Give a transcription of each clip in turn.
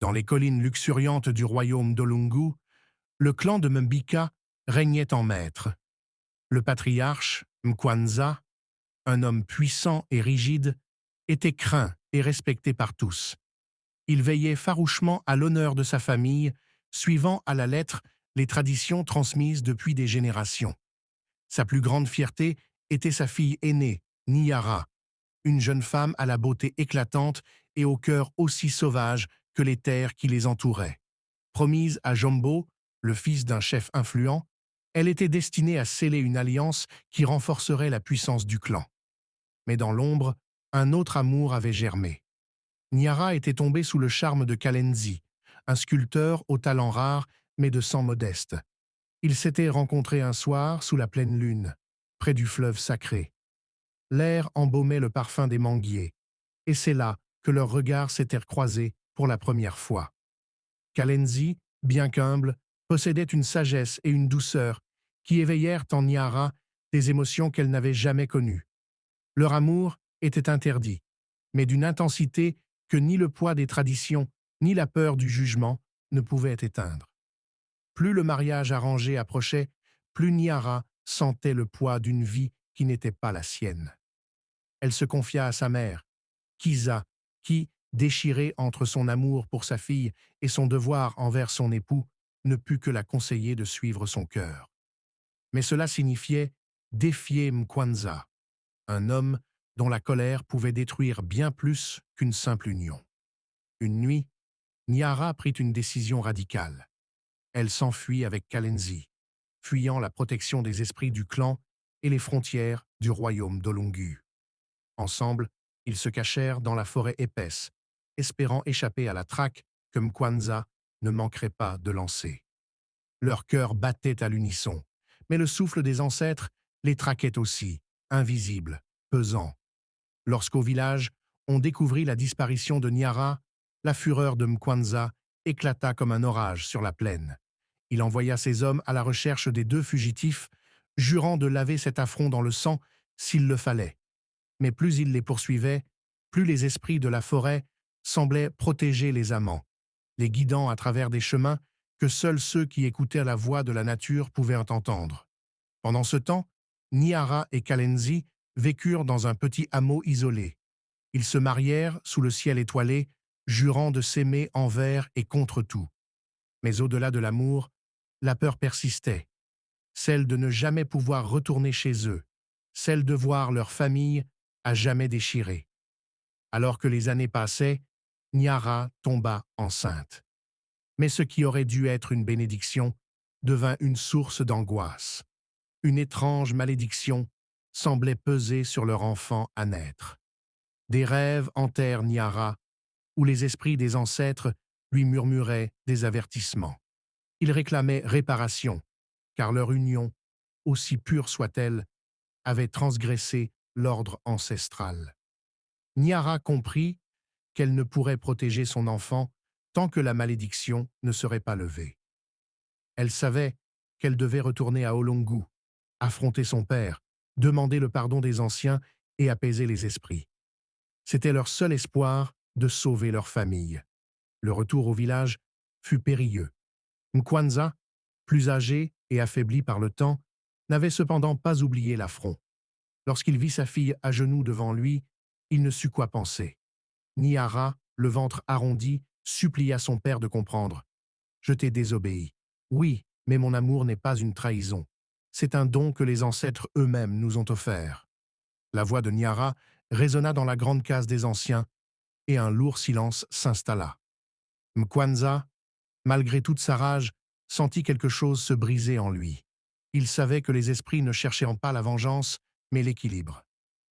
Dans les collines luxuriantes du royaume d'Olungu, le clan de Mbika régnait en maître. Le patriarche, Mkwanza, un homme puissant et rigide, était craint et respecté par tous. Il veillait farouchement à l'honneur de sa famille, suivant à la lettre les traditions transmises depuis des générations. Sa plus grande fierté était sa fille aînée, Nyara, une jeune femme à la beauté éclatante et au cœur aussi sauvage que les terres qui les entouraient. Promise à Jombo, le fils d'un chef influent, elle était destinée à sceller une alliance qui renforcerait la puissance du clan. Mais dans l'ombre, un autre amour avait germé. Nyara était tombée sous le charme de Kalenzi, un sculpteur au talent rare mais de sang modeste. Ils s'étaient rencontrés un soir sous la pleine lune, près du fleuve sacré. L'air embaumait le parfum des manguiers, et c'est là que leurs regards s'étaient croisés pour la première fois. Kalenzi, bien qu'humble, possédait une sagesse et une douceur qui éveillèrent en Nyara des émotions qu'elle n'avait jamais connues. Leur amour était interdit, mais d'une intensité que ni le poids des traditions, ni la peur du jugement ne pouvaient éteindre. Plus le mariage arrangé approchait, plus Nyara sentait le poids d'une vie qui n'était pas la sienne. Elle se confia à sa mère, Kisa, qui, déchirée entre son amour pour sa fille et son devoir envers son époux, ne put que la conseiller de suivre son cœur. Mais cela signifiait défier Mkwanza, un homme dont la colère pouvait détruire bien plus qu'une simple union. Une nuit, Nyara prit une décision radicale. Elle s'enfuit avec Kalenzi, fuyant la protection des esprits du clan et les frontières du royaume d'Olungu. Ensemble, ils se cachèrent dans la forêt épaisse, espérant échapper à la traque que Mkwanza ne manquerait pas de lancer. Leurs cœurs battaient à l'unisson, mais le souffle des ancêtres les traquait aussi, invisible, pesant. Lorsqu'au village, on découvrit la disparition de Nyara, la fureur de Mkwanza éclata comme un orage sur la plaine. Il envoya ses hommes à la recherche des deux fugitifs, jurant de laver cet affront dans le sang s'il le fallait. Mais plus il les poursuivait, plus les esprits de la forêt semblaient protéger les amants, les guidant à travers des chemins que seuls ceux qui écoutaient la voix de la nature pouvaient entendre. Pendant ce temps, Nyara et Kalenzi vécurent dans un petit hameau isolé. Ils se marièrent sous le ciel étoilé, jurant de s'aimer envers et contre tout. Mais au-delà de l'amour, la peur persistait, celle de ne jamais pouvoir retourner chez eux, celle de voir leur famille à jamais déchirée. Alors que les années passaient, Nyara tomba enceinte. Mais ce qui aurait dû être une bénédiction devint une source d'angoisse. Une étrange malédiction semblait peser sur leur enfant à naître. Des rêves hantèrent Nyara, où les esprits des ancêtres lui murmuraient des avertissements. Ils réclamaient réparation, car leur union, aussi pure soit-elle, avait transgressé l'ordre ancestral. Nyara comprit qu'elle ne pourrait protéger son enfant tant que la malédiction ne serait pas levée. Elle savait qu'elle devait retourner à Olungu, affronter son père, demander le pardon des anciens et apaiser les esprits. C'était leur seul espoir de sauver leur famille. Le retour au village fut périlleux. Mkwanza, plus âgé et affaibli par le temps, n'avait cependant pas oublié l'affront. Lorsqu'il vit sa fille à genoux devant lui, il ne sut quoi penser. Nyara, le ventre arrondi, supplia son père de comprendre. « Je t'ai désobéi. Oui, mais mon amour n'est pas une trahison. C'est un don que les ancêtres eux-mêmes nous ont offert. » La voix de Nyara résonna dans la grande case des anciens et un lourd silence s'installa. Mkwanza, malgré toute sa rage, sentit quelque chose se briser en lui. Il savait que les esprits ne cherchaient pas la vengeance, mais l'équilibre.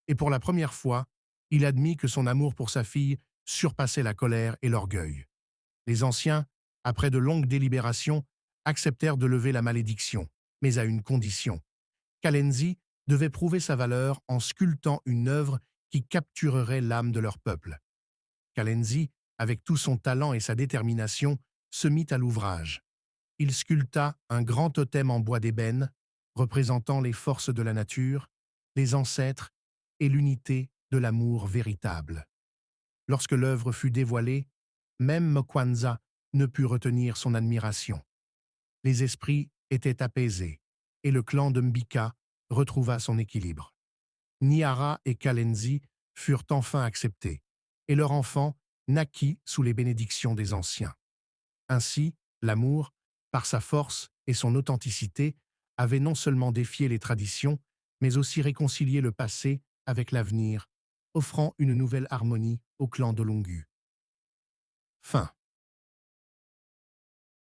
Et pour la première fois, il admit que son amour pour sa fille surpassait la colère et l'orgueil. Les anciens, après de longues délibérations, acceptèrent de lever la malédiction, mais à une condition. Kalenzi devait prouver sa valeur en sculptant une œuvre qui capturerait l'âme de leur peuple. Kalenzi, avec tout son talent et sa détermination, se mit à l'ouvrage. Il sculpta un grand totem en bois d'ébène, représentant les forces de la nature, les ancêtres et l'unité de l'amour véritable. Lorsque l'œuvre fut dévoilée, Même Mkwanza ne put retenir son admiration. Les esprits étaient apaisés, et le clan de Mbika retrouva son équilibre. Niara et Kalenzi furent enfin acceptés, et leur enfant naquit sous les bénédictions des anciens. Ainsi, l'amour, par sa force et son authenticité, avait non seulement défié les traditions, mais aussi réconcilié le passé avec l'avenir, offrant une nouvelle harmonie au clan d'Olungu. Fin.